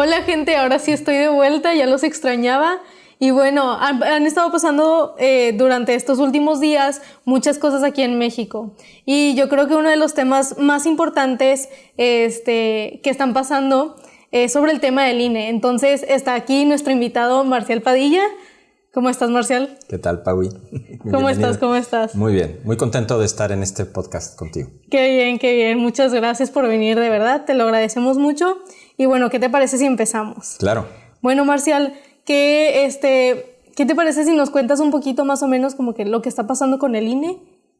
Hola gente, ahora sí estoy de vuelta, ya los extrañaba. Y bueno, han estado pasando durante estos últimos días muchas cosas aquí en México. Y yo creo que uno de los temas más importantes que están pasando es sobre el tema del INE. Entonces está aquí nuestro invitado Marcial Padilla. ¿Cómo estás, Marcial? ¿Qué tal, Paui? ¿Cómo estás? Muy bien, muy contento de estar en este podcast contigo. Qué bien, qué bien. Muchas gracias por venir, de verdad, te lo agradecemos mucho. Y bueno, ¿qué te parece si empezamos? Claro. Bueno, Marcial, ¿qué te parece si nos cuentas un poquito más o menos como que lo que está pasando con el INE?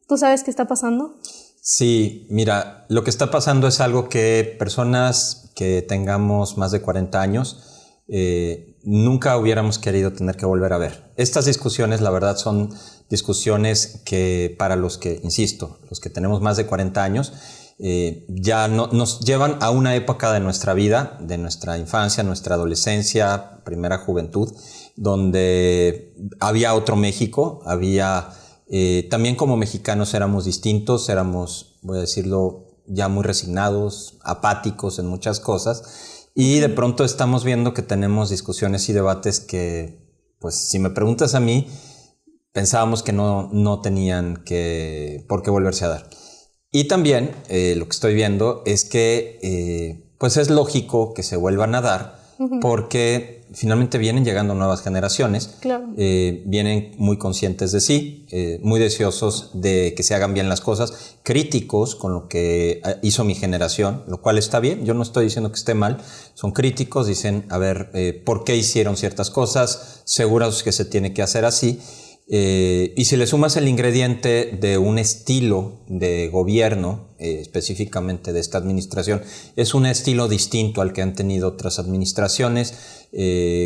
¿Tú sabes qué está pasando? Sí, mira, lo que está pasando es algo que personas que tengamos más de 40 años nunca hubiéramos querido tener que volver a ver. Estas discusiones, la verdad, son discusiones que para los que, insisto, los que tenemos más de 40 años, ya no, nos llevan a una época de nuestra vida, de nuestra infancia, nuestra adolescencia, primera juventud, donde había otro México, también como mexicanos éramos distintos, éramos, voy a decirlo, ya muy resignados, apáticos en muchas cosas. Y de pronto estamos viendo que tenemos discusiones y debates que, pues si me preguntas a mí, pensábamos que no tenían por qué volverse a dar. Y también lo que estoy viendo es que pues es lógico que se vuelvan a dar porque finalmente vienen llegando nuevas generaciones, claro. Vienen muy conscientes de sí, muy deseosos de que se hagan bien las cosas, críticos con lo que hizo mi generación, lo cual está bien, yo no estoy diciendo que esté mal, son críticos, dicen, a ver, ¿por qué hicieron ciertas cosas? Seguros que se tiene que hacer así. Y si le sumas el ingrediente de un estilo de gobierno, específicamente de esta administración, es un estilo distinto al que han tenido otras administraciones,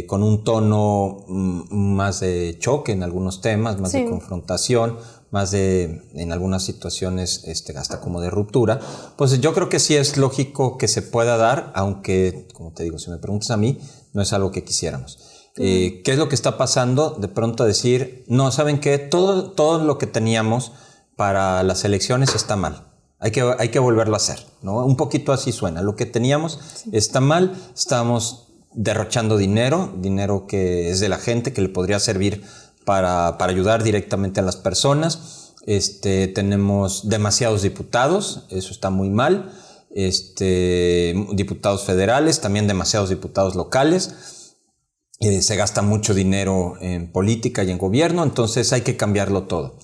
con un tono más de choque en algunos temas, más de confrontación, más de, en algunas situaciones, hasta como de ruptura. Pues yo creo que sí es lógico que se pueda dar, aunque, como te digo, si me preguntas a mí, no es algo que quisiéramos. ¿Qué es lo que está pasando? De pronto decir, no, ¿saben qué? Todo lo que teníamos para las elecciones está mal. Hay que volverlo a hacer, ¿no? Un poquito así suena. Lo que teníamos está mal, estamos derrochando dinero que es de la gente, que le podría servir para ayudar directamente a las personas. Tenemos demasiados diputados, eso está muy mal. Diputados federales, también demasiados diputados locales. Se gasta mucho dinero en política y en gobierno, entonces hay que cambiarlo todo.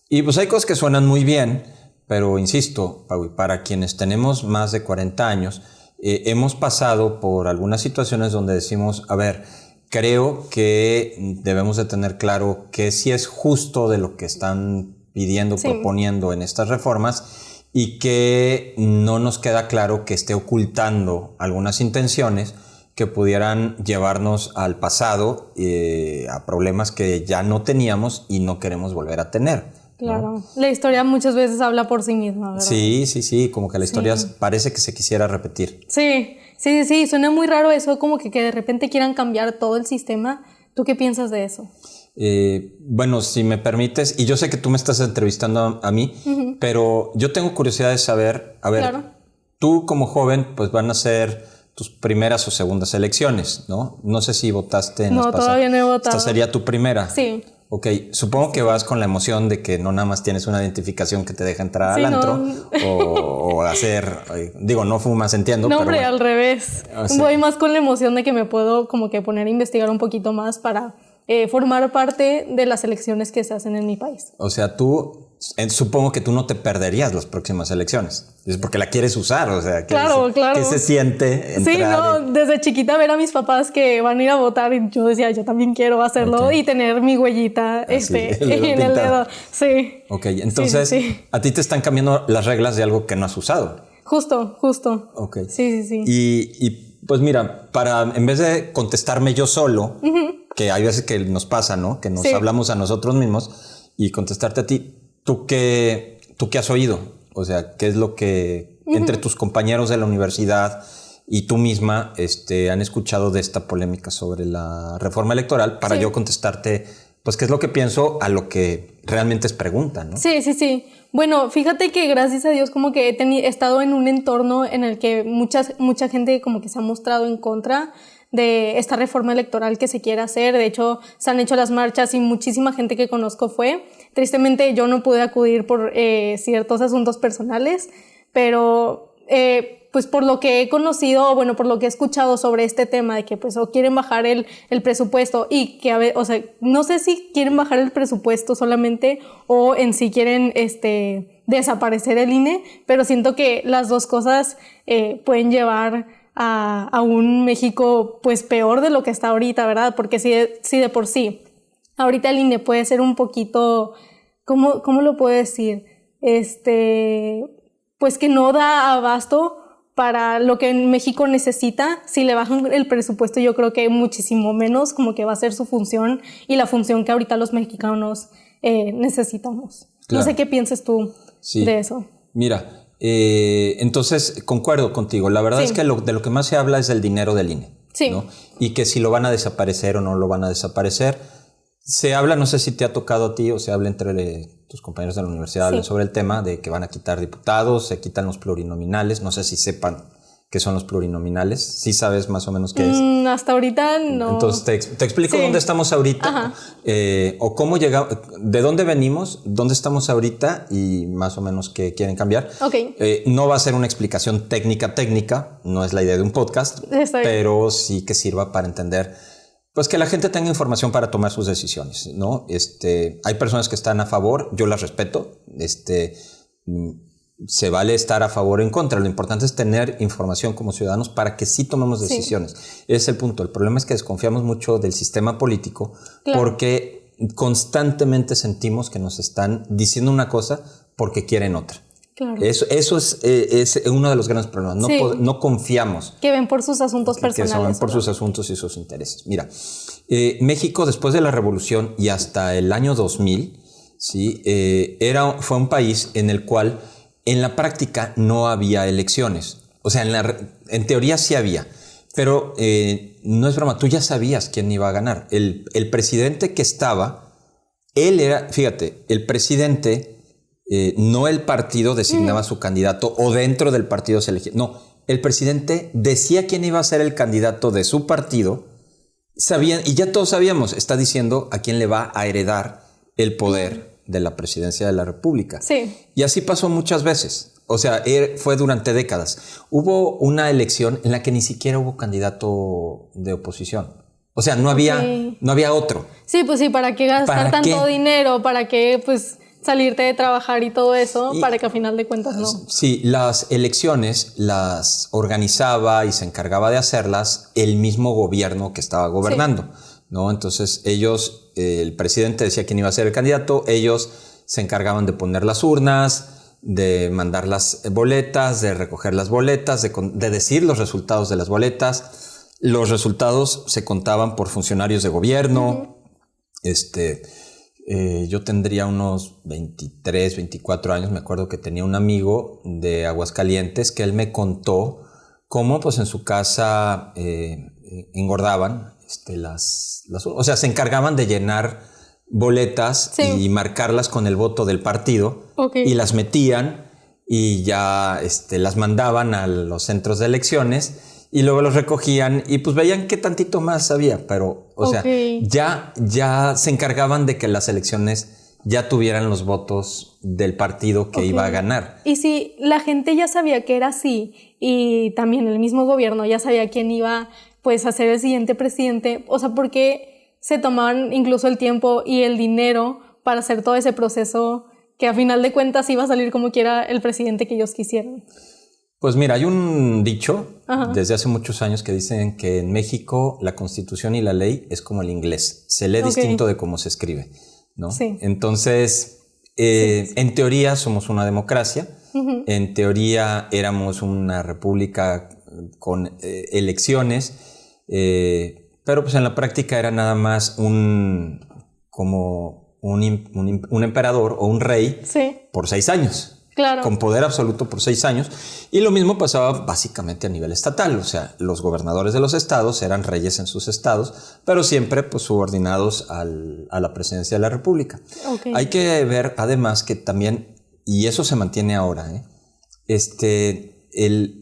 Y pues hay cosas que suenan muy bien, pero insisto, para quienes tenemos más de 40 años, hemos pasado por algunas situaciones donde decimos, a ver, creo que debemos de tener claro que sí es justo de lo que están pidiendo, proponiendo en estas reformas, y que no nos queda claro que esté ocultando algunas intenciones que pudieran llevarnos al pasado, a problemas que ya no teníamos y no queremos volver a tener. Claro, ¿no? La historia muchas veces habla por sí misma, ¿verdad? Sí, como que la historia parece que se quisiera repetir. Sí, suena muy raro eso, como que de repente quieran cambiar todo el sistema. ¿Tú qué piensas de eso? Bueno, si me permites, y yo sé que tú me estás entrevistando a mí, pero yo tengo curiosidad de saber, a ver, tú como joven, pues van a ser tus primeras o segundas elecciones, ¿no? No sé si votaste en las pasadas. No, todavía no he votado. ¿Esta sería tu primera? Sí. Ok, supongo que vas con la emoción de que no nada más tienes una identificación que te deja entrar al antro o hacer, no fumas, entiendo. No, pero hombre, al revés. Voy más con la emoción de que me puedo como que poner a investigar un poquito más para formar parte de las elecciones que se hacen en mi país. O sea, supongo que tú no te perderías las próximas elecciones. Es porque la quieres usar, o sea, claro. ¿qué se siente entrar? Sí, desde chiquita ver a mis papás que van a ir a votar y yo decía, yo también quiero hacerlo y tener mi huellita en el dedo. Sí. Ok, entonces a ti te están cambiando las reglas de algo que no has usado. Justo. Ok. Sí. Y pues mira, en vez de contestarme yo solo, que hay veces que nos pasa, ¿no? Que nos hablamos a nosotros mismos y contestarte a ti, ¿tú qué has oído? O sea, ¿qué es lo que entre tus compañeros de la universidad y tú misma han escuchado de esta polémica sobre la reforma electoral para yo contestarte pues qué es lo que pienso a lo que realmente es pregunta, ¿no? Sí, sí, sí. Bueno, fíjate que gracias a Dios como que he estado en un entorno en el que mucha gente como que se ha mostrado en contra de esta reforma electoral que se quiere hacer. De hecho, se han hecho las marchas y muchísima gente que conozco fue. Tristemente yo no pude acudir por ciertos asuntos personales, pero pues por lo que he conocido, bueno, por lo que he escuchado sobre este tema de que pues o quieren bajar el presupuesto y que o sea, no sé si quieren bajar el presupuesto solamente o en sí quieren desaparecer el INE, pero siento que las dos cosas pueden llevar a un México pues peor de lo que está ahorita, ¿verdad? Porque si de por sí ahorita el INE puede ser un poquito, ¿cómo lo puedo decir? Pues que no da abasto para lo que México necesita. Si le bajan el presupuesto, yo creo que muchísimo menos como que va a ser su función y la función que ahorita los mexicanos necesitamos. Claro. No sé qué piensas tú de eso. Mira, entonces concuerdo contigo. La verdad es que de lo que más se habla es del dinero del INE, ¿no? Y que si lo van a desaparecer o no lo van a desaparecer. Se habla, no sé si te ha tocado a ti o se habla entre tus compañeros de la universidad sobre el tema de que van a quitar diputados, se quitan los plurinominales. No sé si sepan qué son los plurinominales. ¿Sí sabes más o menos qué es? Hasta ahorita no. Entonces te explico dónde estamos ahorita, o cómo llegamos, de dónde venimos, dónde estamos ahorita y más o menos qué quieren cambiar. Okay. No va a ser una explicación técnica, no es la idea de un podcast, pero sí que sirva para entender pues que la gente tenga información para tomar sus decisiones, ¿no? Hay personas que están a favor, yo las respeto, se vale estar a favor o en contra, lo importante es tener información como ciudadanos para que sí tomemos decisiones. Ese es el punto. El problema es que desconfiamos mucho del sistema político porque constantemente sentimos que nos están diciendo una cosa porque quieren otra. Claro. Eso es uno de los grandes problemas. No confiamos. Que ven por sus asuntos personales. Que ven por sus asuntos y sus intereses. Mira, México después de la Revolución y hasta el año 2000, ¿sí? Fue un país en el cual en la práctica no había elecciones. O sea, en teoría sí había. Pero no es broma, tú ya sabías quién iba a ganar. El presidente que estaba, él era, fíjate, el presidente... no el partido designaba su candidato o dentro del partido se elegía. No, el presidente decía quién iba a ser el candidato de su partido. Sabían, y ya todos sabíamos, está diciendo a quién le va a heredar el poder de la presidencia de la República. Sí. Y así pasó muchas veces. O sea, fue durante décadas. Hubo una elección en la que ni siquiera hubo candidato de oposición. O sea, no había otro. Sí, pues sí, ¿para qué gastar tanto dinero? ¿Para qué, pues... salirte de trabajar y todo eso para que a final de cuentas no? Sí, las elecciones las organizaba y se encargaba de hacerlas el mismo gobierno que estaba gobernando, ¿no? Entonces el presidente decía quién iba a ser el candidato, ellos se encargaban de poner las urnas, de mandar las boletas, de recoger las boletas, de decir los resultados de las boletas. Los resultados se contaban por funcionarios de gobierno. Yo tendría unos 23, 24 años. Me acuerdo que tenía un amigo de Aguascalientes que él me contó cómo pues en su casa engordaban o sea, se encargaban de llenar boletas y marcarlas con el voto del partido y las metían y ya las mandaban a los centros de elecciones y luego los recogían y pues veían qué tantito más había, pero o sea, ya se encargaban de que las elecciones ya tuvieran los votos del partido que iba a ganar. Y si la gente ya sabía que era así y también el mismo gobierno ya sabía quién iba pues a ser el siguiente presidente, o sea, ¿por qué se tomaban incluso el tiempo y el dinero para hacer todo ese proceso que a final de cuentas iba a salir como quiera el presidente que ellos quisieran? Pues mira, hay un dicho desde hace muchos años que dicen que en México la Constitución y la ley es como el inglés. Se lee distinto de cómo se escribe, ¿no? Sí. Entonces, en teoría somos una democracia. En teoría éramos una república con elecciones. Pero pues en la práctica era nada más como un emperador o un rey por 6 años. Claro. Con poder absoluto por 6 años. Y lo mismo pasaba básicamente a nivel estatal. O sea, los gobernadores de los estados eran reyes en sus estados, pero siempre pues, subordinados a la presidencia de la República. Okay. Hay que ver además que también, y eso se mantiene ahora,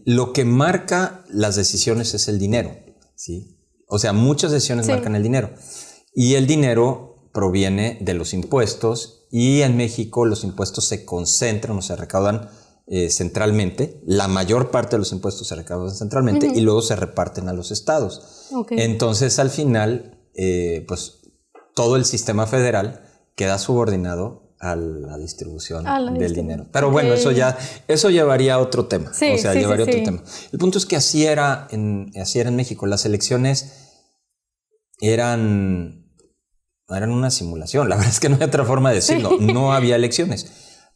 lo que marca las decisiones es el dinero, ¿sí? O sea, muchas decisiones marcan el dinero. Y el dinero proviene de los impuestos. Y en México los impuestos se concentran o se recaudan centralmente. La mayor parte de los impuestos se recaudan centralmente y luego se reparten a los estados. Okay. Entonces, al final, pues todo el sistema federal queda subordinado a la distribución del dinero. Pero bueno, eso llevaría a otro tema. Sí, o sea, sí, llevaría sí, a otro tema. El punto es que así era en México. Las elecciones eran una simulación. La verdad es que no hay otra forma de decirlo. Sí. No había elecciones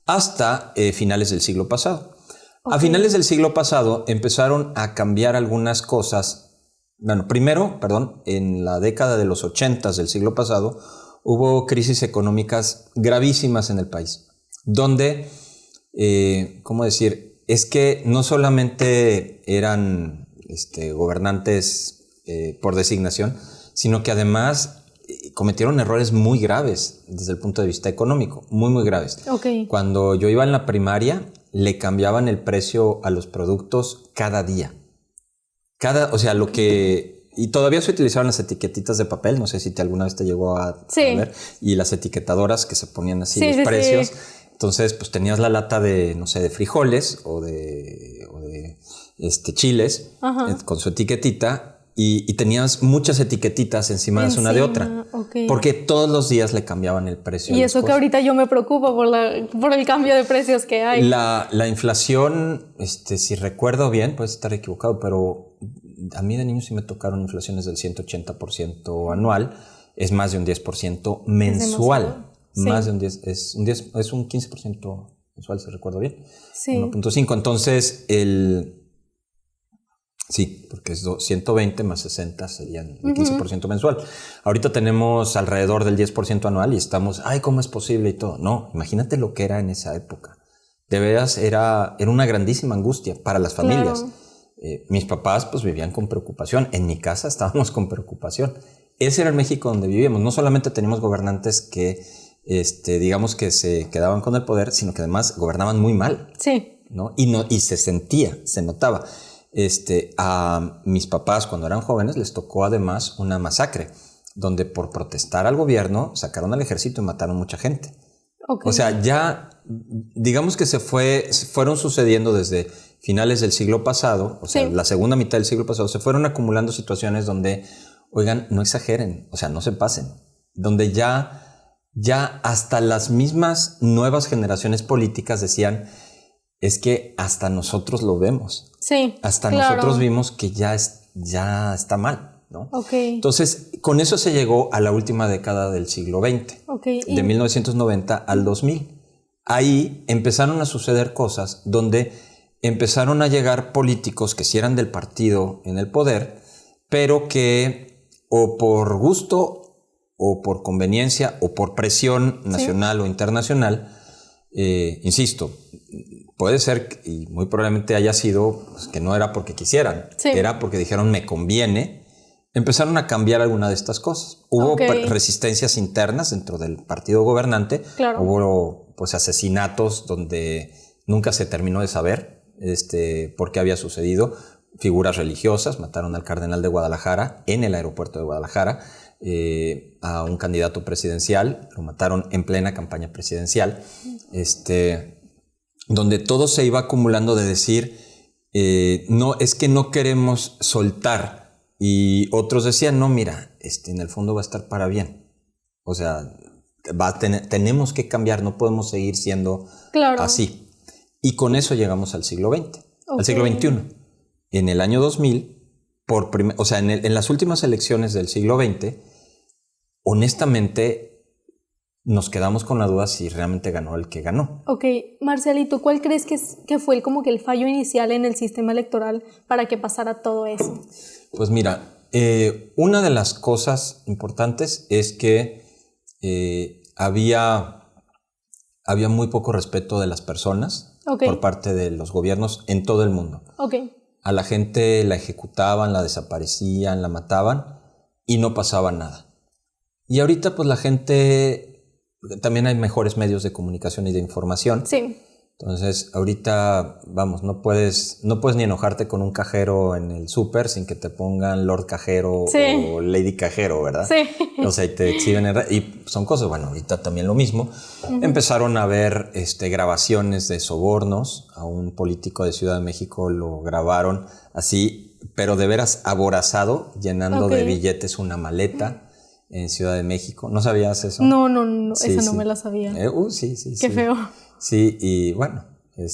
hasta finales del siglo pasado. Okay. A finales del siglo pasado empezaron a cambiar algunas cosas. Bueno, primero, en la década de los 80 del siglo pasado hubo crisis económicas gravísimas en el país, donde, ¿cómo decir? Es que no solamente eran gobernantes por designación, sino que además cometieron errores muy graves desde el punto de vista económico, muy, muy graves. Okay. Cuando yo iba en la primaria, le cambiaban el precio a los productos cada día. Y todavía se utilizaban las etiquetitas de papel, no sé si alguna vez te llegó a ver, y las etiquetadoras que se ponían así los precios. Sí. Entonces, pues tenías la lata de, no sé, de frijoles o de chiles con su etiquetita. Y tenías muchas etiquetitas encima una de otra. Okay. Porque todos los días le cambiaban el precio. Y eso que ahorita yo me preocupo por el cambio de precios que hay. La inflación, si recuerdo bien, puedes estar equivocado, pero a mí de niño sí me tocaron inflaciones del 180% anual. Es más de un 10% mensual. Más de un 10%, es un 15% mensual, si recuerdo bien. Sí. 1.5. Entonces, sí, porque es 120 más 60 serían el 15% mensual. Ahorita tenemos alrededor del 10% anual y estamos, ¿cómo es posible? Y todo. No, imagínate lo que era en esa época. De veras, era una grandísima angustia para las familias. Claro. Mis papás pues vivían con preocupación. En mi casa estábamos con preocupación. Ese era el México donde vivíamos. No solamente teníamos gobernantes que, digamos que se quedaban con el poder, sino que además gobernaban muy mal. Sí. ¿No? Y se sentía, se notaba. A mis papás cuando eran jóvenes les tocó además una masacre donde por protestar al gobierno sacaron al ejército y mataron mucha gente. Okay. O sea, ya digamos que fueron sucediendo desde finales del siglo pasado, o sea, la segunda mitad del siglo pasado, se fueron acumulando situaciones donde, oigan, no exageren, o sea, no se pasen, donde ya hasta las mismas nuevas generaciones políticas decían, es que hasta nosotros lo vemos. Sí, hasta nosotros vimos que ya está mal, ¿no? Okay. Entonces, con eso se llegó a la última década del siglo XX, de 1990 al 2000. Ahí empezaron a suceder cosas donde empezaron a llegar políticos que sí eran del partido en el poder, pero que o por gusto o por conveniencia o por presión nacional o internacional, insisto, puede ser, y muy probablemente haya sido, pues, que no era porque quisieran, era porque dijeron me conviene, empezaron a cambiar alguna de estas cosas. Hubo resistencias internas dentro del partido gobernante, hubo pues asesinatos donde nunca se terminó de saber por qué había sucedido, figuras religiosas, mataron al cardenal de Guadalajara en el aeropuerto de Guadalajara, a un candidato presidencial, lo mataron en plena campaña presidencial, donde todo se iba acumulando de decir, no, es que no queremos soltar, y otros decían, no, mira, en el fondo va a estar para bien, o sea, tenemos que cambiar, no podemos seguir siendo así, y con eso llegamos al siglo XX, al siglo XXI. En el año 2000, en las últimas elecciones del siglo XX, honestamente, nos quedamos con la duda si realmente ganó el que ganó. Ok, Marcelito, ¿cuál crees que fue como que el fallo inicial en el sistema electoral para que pasara todo eso? Pues mira, una de las cosas importantes es que había muy poco respeto de las personas por parte de los gobiernos en todo el mundo. A la gente la ejecutaban, la desaparecían, la mataban y no pasaba nada. Y ahorita pues la gente, también hay mejores medios de comunicación y de información. Sí. Entonces ahorita, vamos, no puedes ni enojarte con un cajero en el súper sin que te pongan Lord Cajero o Lady Cajero, ¿verdad? Sí. O sea, y te exhiben y son cosas, bueno, ahorita también lo mismo. Empezaron a ver grabaciones de sobornos. A un político de Ciudad de México lo grabaron así, pero de veras aborazado, llenando de billetes una maleta en Ciudad de México. ¿No sabías eso? No, sí, esa no me la sabía. Sí. Qué feo. Sí, y bueno, en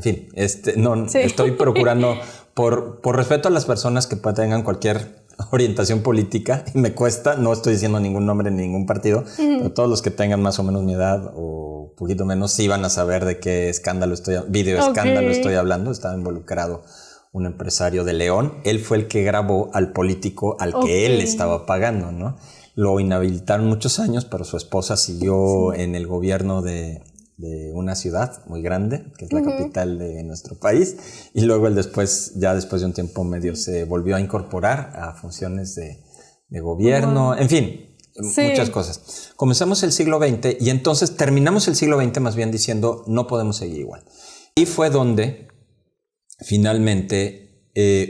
fin, no, estoy procurando, por respeto a las personas que tengan cualquier orientación política, y me cuesta, no estoy diciendo ningún nombre ni ningún partido, pero todos los que tengan más o menos mi edad o un poquito menos, sí van a saber de qué escándalo estoy hablando. Estaba involucrado un empresario de León, él fue el que grabó al político al que él estaba pagando, ¿no? Lo inhabilitaron muchos años, pero su esposa siguió en el gobierno de una ciudad muy grande, que es la capital de nuestro país. Y luego él después de un tiempo medio, se volvió a incorporar a funciones de gobierno. En fin, muchas cosas. Comenzamos el siglo XX y entonces terminamos el siglo XX más bien diciendo no podemos seguir igual. Y fue donde finalmente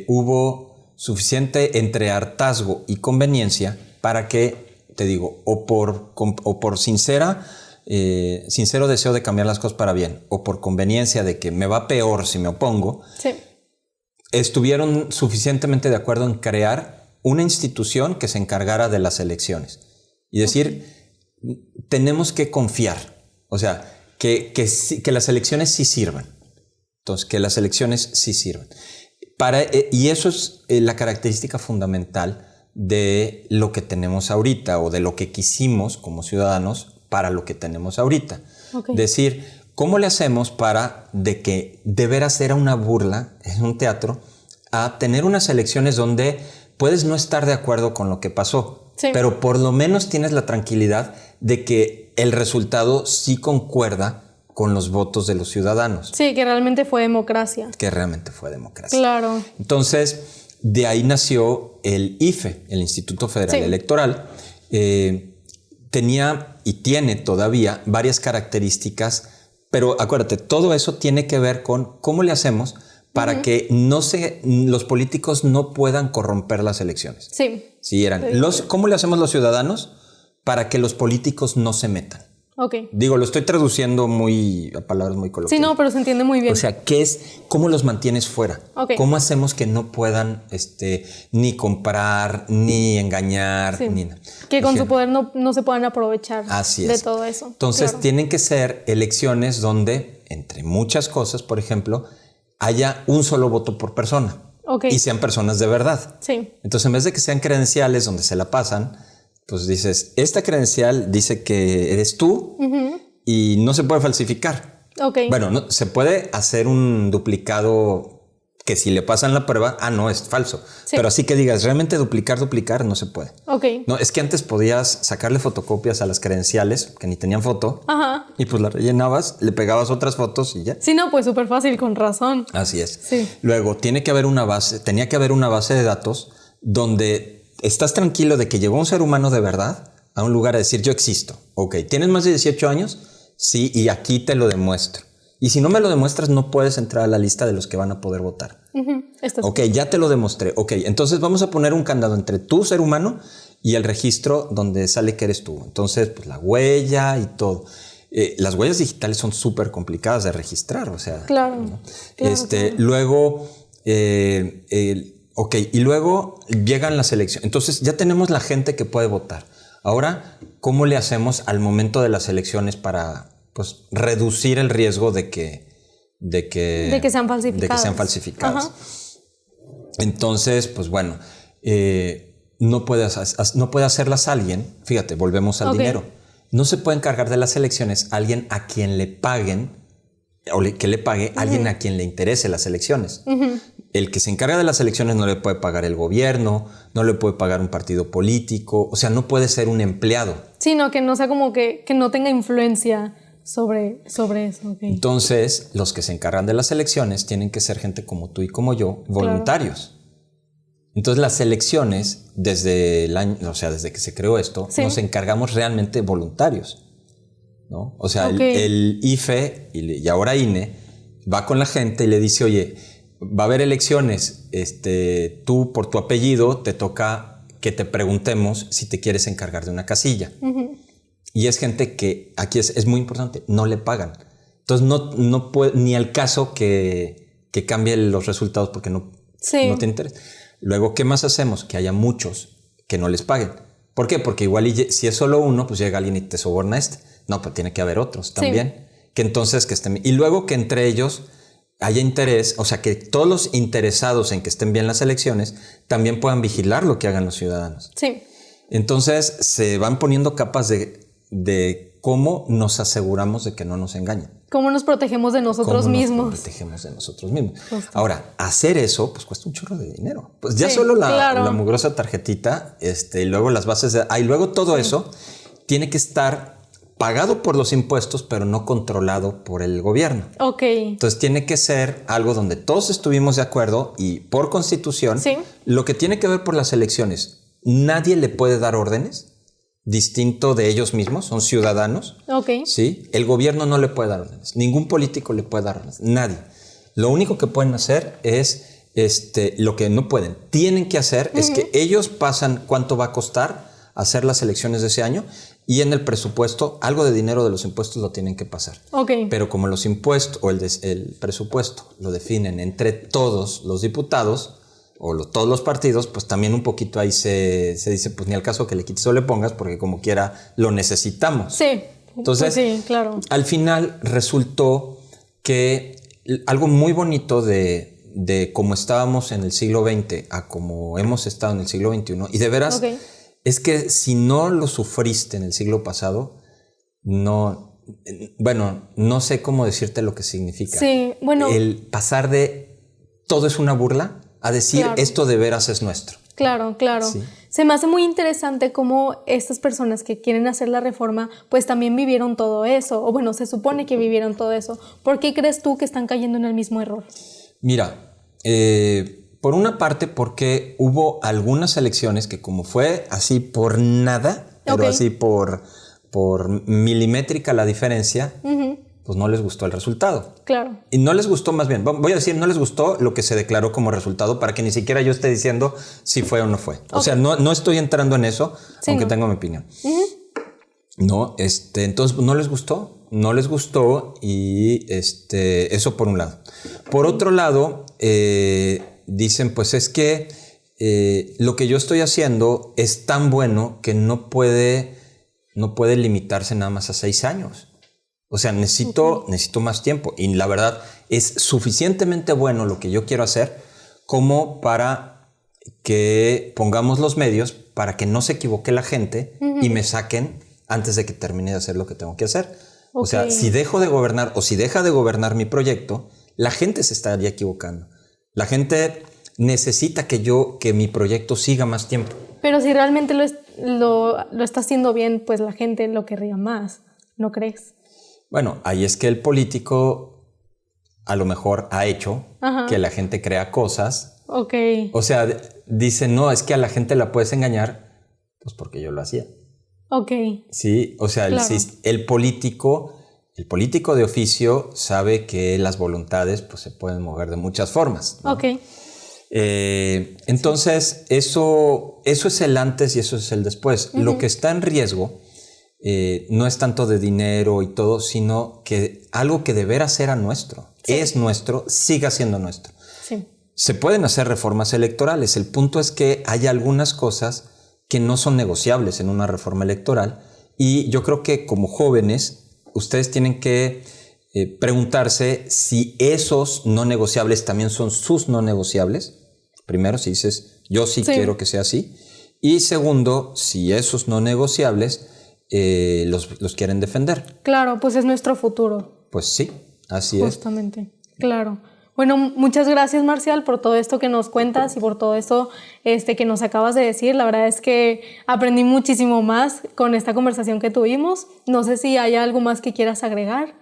hubo suficiente entre hartazgo y conveniencia para que, te digo, o por sincero deseo de cambiar las cosas para bien, o por conveniencia de que me va peor si me opongo, estuvieron suficientemente de acuerdo en crear una institución que se encargara de las elecciones. Y decir, tenemos que confiar, o sea, que las elecciones sí sirvan. Entonces, que las elecciones sí sirvan. Y eso es la característica fundamental de lo que tenemos ahorita, o de lo que quisimos como ciudadanos para lo que tenemos ahorita. Decir, ¿cómo le hacemos para de que de veras era una burla en un teatro a tener unas elecciones donde puedes no estar de acuerdo con lo que pasó, pero por lo menos tienes la tranquilidad de que el resultado sí concuerda con los votos de los ciudadanos? Sí, que realmente fue democracia. Claro. Entonces, de ahí nació el IFE, el Instituto Federal Electoral. Tenía y tiene todavía varias características, pero acuérdate, todo eso tiene que ver con cómo le hacemos para que los políticos no puedan corromper las elecciones. ¿Cómo le hacemos los ciudadanos para que los políticos no se metan? Digo, lo estoy traduciendo a palabras muy coloquiales. Sí, no, pero se entiende muy bien. O sea, ¿cómo los mantienes fuera? ¿Cómo hacemos que no puedan ni comprar, ni engañar, ni nada? Que con su poder no se puedan aprovechar de todo eso. Entonces, tienen que ser elecciones donde, entre muchas cosas, por ejemplo, haya un solo voto por persona. Y sean personas de verdad. Entonces, en vez de que sean credenciales donde se la pasan, pues dices, esta credencial dice que eres tú y no se puede falsificar. Bueno, no, se puede hacer un duplicado que si le pasan la prueba, no, es falso. Pero así que digas, realmente duplicar, no se puede. No, es que antes podías sacarle fotocopias a las credenciales que ni tenían foto y pues las rellenabas, le pegabas otras fotos y ya. Sí, no, pues súper fácil, con razón. Así es. Luego, tenía que haber una base de datos donde estás tranquilo de que llegó un ser humano de verdad a un lugar a decir, yo existo. ¿Tienes más de 18 años? Sí, y aquí te lo demuestro. Y si no me lo demuestras, no puedes entrar a la lista de los que van a poder votar. Ya te lo demostré. Entonces vamos a poner un candado entre tu ser humano y el registro donde sale que eres tú. Entonces, pues la huella y todo. Las huellas digitales son súper complicadas de registrar, o sea. Claro. Luego, y luego llegan las elecciones. Entonces ya tenemos la gente que puede votar. Ahora, ¿cómo le hacemos al momento de las elecciones para reducir el riesgo de que sean falsificadas? Entonces, pues bueno, no puede hacerlas alguien. Fíjate, volvemos al dinero. No se puede encargar de las elecciones alguien a quien le paguen o que le pague alguien a quien le interese las elecciones. El que se encarga de las elecciones no le puede pagar el gobierno, no le puede pagar un partido político, o sea, no puede ser un empleado. Sí, no, que no sea como que no tenga influencia sobre eso. Okay. Entonces, los que se encargan de las elecciones tienen que ser gente como tú y como yo, voluntarios. Claro. Entonces, las elecciones, desde el año, o sea, desde que se creó esto, nos encargamos realmente voluntarios, ¿no? O sea, el IFE y ahora INE va con la gente y le dice, oye, va a haber elecciones, tú por tu apellido te toca que te preguntemos si te quieres encargar de una casilla. Y es gente que, aquí es muy importante, no le pagan. Entonces no puede, ni al caso que cambie los resultados porque no te interesa. Luego, ¿qué más hacemos? Que haya muchos que no les paguen. ¿Por qué? Porque igual si es solo uno, pues llega alguien y te soborna No, pero tiene que haber otros también. Que entonces que estén... Y luego que entre ellos haya interés, o sea, que todos los interesados en que estén bien las elecciones también puedan vigilar lo que hagan los ciudadanos. Sí. Entonces se van poniendo capas de cómo nos aseguramos de que no nos engañen. ¿Cómo nos protegemos de nosotros mismos? Nos protegemos de nosotros mismos. Justo. Ahora, hacer eso, pues cuesta un chorro de dinero. Pues ya solo la mugrosa tarjetita, y luego las bases de... y luego todo eso tiene que estar pagado por los impuestos, pero no controlado por el gobierno. Ok. Entonces tiene que ser algo donde todos estuvimos de acuerdo y por constitución, lo que tiene que ver por las elecciones, nadie le puede dar órdenes distinto de ellos mismos, son ciudadanos. Ok. ¿Sí? El gobierno no le puede dar órdenes, ningún político le puede dar órdenes, nadie. Lo único que pueden hacer es, lo que no pueden, tienen que hacer es que ellos pasan cuánto va a costar hacer las elecciones de ese año y en el presupuesto, algo de dinero de los impuestos lo tienen que pasar. Okay. Pero como los impuestos o el presupuesto lo definen entre todos los diputados o todos los partidos, pues también un poquito ahí se dice, pues ni al caso que le quites o le pongas, porque como quiera lo necesitamos. Sí. Entonces, pues sí, claro. Al final resultó que algo muy bonito de cómo estábamos en el siglo XX a cómo hemos estado en el siglo XXI, y de veras... Okay. Es que si no lo sufriste en el siglo pasado, no sé cómo decirte lo que significa. Sí, bueno. El pasar de todo es una burla a decir esto de veras es nuestro. Claro, claro. Sí. Se me hace muy interesante cómo estas personas que quieren hacer la reforma, pues también vivieron todo eso, o bueno, se supone que vivieron todo eso. ¿Por qué crees tú que están cayendo en el mismo error? Mira, por una parte, porque hubo algunas elecciones que como fue así por nada, pero así por milimétrica la diferencia, pues no les gustó el resultado. Claro. Y no les gustó, más bien, voy a decir, no les gustó lo que se declaró como resultado para que ni siquiera yo esté diciendo si fue o no fue. O sea, no estoy entrando en eso, aunque tengo mi opinión. No, entonces no les gustó y eso por un lado. Por otro lado, dicen, pues es que lo que yo estoy haciendo es tan bueno que no puede limitarse nada más a 6 años. O sea, necesito más tiempo. Y la verdad, es suficientemente bueno lo que yo quiero hacer como para que pongamos los medios para que no se equivoque la gente y me saquen antes de que termine de hacer lo que tengo que hacer. O sea, si dejo de gobernar o si deja de gobernar mi proyecto, la gente se estaría equivocando. La gente necesita que mi proyecto siga más tiempo. Pero si realmente lo está haciendo bien, pues la gente lo querría más, ¿no crees? Bueno, ahí es que el político a lo mejor ha hecho que la gente crea cosas. Ok. O sea, dice, no, es que a la gente la puedes engañar, pues porque yo lo hacía. Ok. Sí, o sea, claro. el político de oficio sabe que las voluntades pues, se pueden mover de muchas formas, ¿no? Ok. Entonces, eso es el antes y eso es el después. Lo que está en riesgo no es tanto de dinero y todo, sino que algo que de veras era nuestro, es nuestro, siga siendo nuestro. Sí. Se pueden hacer reformas electorales. El punto es que hay algunas cosas que no son negociables en una reforma electoral y yo creo que como jóvenes ustedes tienen que preguntarse si esos no negociables también son sus no negociables. Primero, si dices, yo sí quiero que sea así. Y segundo, si esos no negociables los quieren defender. Claro, pues es nuestro futuro. Pues sí, así es. Justamente, claro. Bueno, muchas gracias, Marcial, por todo esto que nos cuentas y por todo esto que nos acabas de decir. La verdad es que aprendí muchísimo más con esta conversación que tuvimos. No sé si hay algo más que quieras agregar,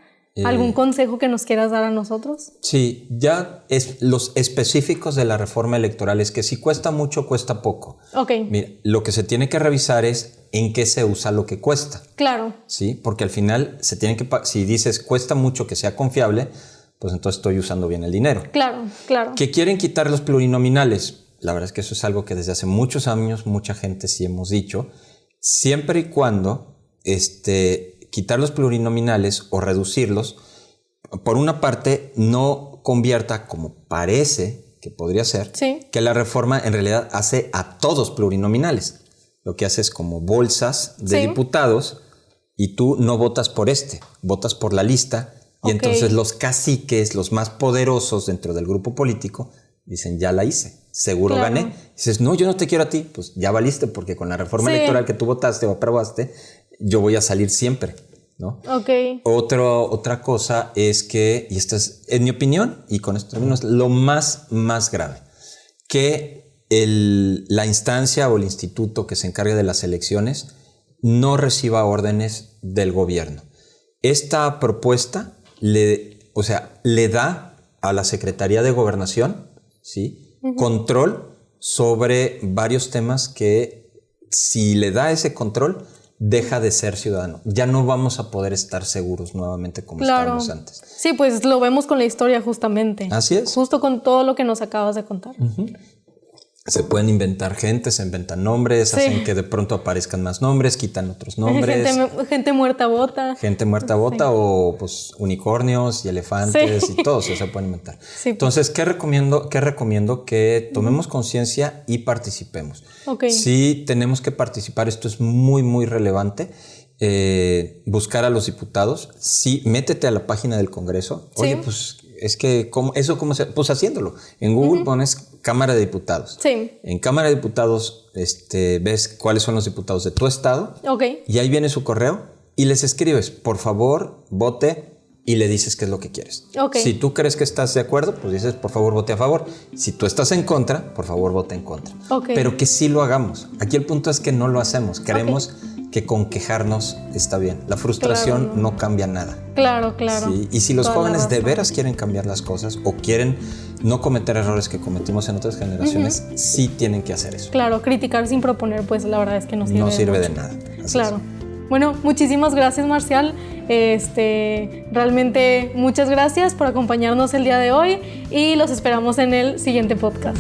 algún consejo que nos quieras dar a nosotros. Sí, ya los específicos de la reforma electoral es que si cuesta mucho, cuesta poco. Ok. Mira, lo que se tiene que revisar es en qué se usa lo que cuesta. Claro. Sí, porque al final se tiene que, si dices cuesta mucho que sea confiable, pues entonces estoy usando bien el dinero. Claro, claro. Que quieren quitar los plurinominales. La verdad es que eso es algo que desde hace muchos años mucha gente sí hemos dicho. Siempre y cuando quitar los plurinominales o reducirlos, por una parte no convierta, como parece que podría ser, sí, que la reforma en realidad hace a todos plurinominales. Lo que hace es como bolsas de sí, diputados y tú no votas por votas por la lista. Y entonces los caciques, los más poderosos dentro del grupo político, dicen, ya la hice, seguro claro, gané. Dices, no, yo no te quiero a ti. Pues ya valiste, porque con la reforma sí, electoral que tú votaste o aprobaste, yo voy a salir siempre, ¿no? Ok. Otra cosa es que, y esta es, en mi opinión, y con esto termino, es lo más grave, que la instancia o el instituto que se encargue de las elecciones no reciba órdenes del gobierno. Esta propuesta le da a la Secretaría de Gobernación, ¿sí? Control sobre varios temas que, si le da ese control, deja de ser ciudadano. Ya no vamos a poder estar seguros nuevamente como estábamos antes. Sí, pues lo vemos con la historia justamente. Así es. Justo con todo lo que nos acabas de contar. Se pueden inventar gente, se inventan nombres, sí, hacen que de pronto aparezcan más nombres, quitan otros nombres. Gente muerta vota. Gente muerta vota, sí, o pues unicornios y elefantes, sí, y todo eso se puede inventar. Sí. Entonces, ¿qué recomiendo? Que tomemos conciencia y participemos. Okay. Sí, tenemos que participar, esto es muy relevante. Buscar a los diputados. Sí, métete a la página del Congreso. Oye, sí, pues es que, ¿cómo se...? Pues haciéndolo. En Google pones Cámara de Diputados. Sí. En Cámara de Diputados ves cuáles son los diputados de tu estado. Okay. Y ahí viene su correo y les escribes, por favor, vote, y le dices qué es lo que quieres. Okay. Si tú crees que estás de acuerdo, pues dices, por favor, vote a favor. Si tú estás en contra, por favor, vote en contra. Okay. Pero que sí lo hagamos. Aquí el punto es que no lo hacemos. Queremos que con quejarnos está bien. La frustración, claro, no cambia nada. Claro. ¿Sí? Y si los jóvenes de veras quieren cambiar las cosas o quieren no cometer errores que cometimos en otras generaciones, sí tienen que hacer eso. Claro, criticar sin proponer, pues la verdad es que no sirve de nada. Así claro. Es. Bueno, muchísimas gracias, Marcial. Realmente muchas gracias por acompañarnos el día de hoy y los esperamos en el siguiente podcast.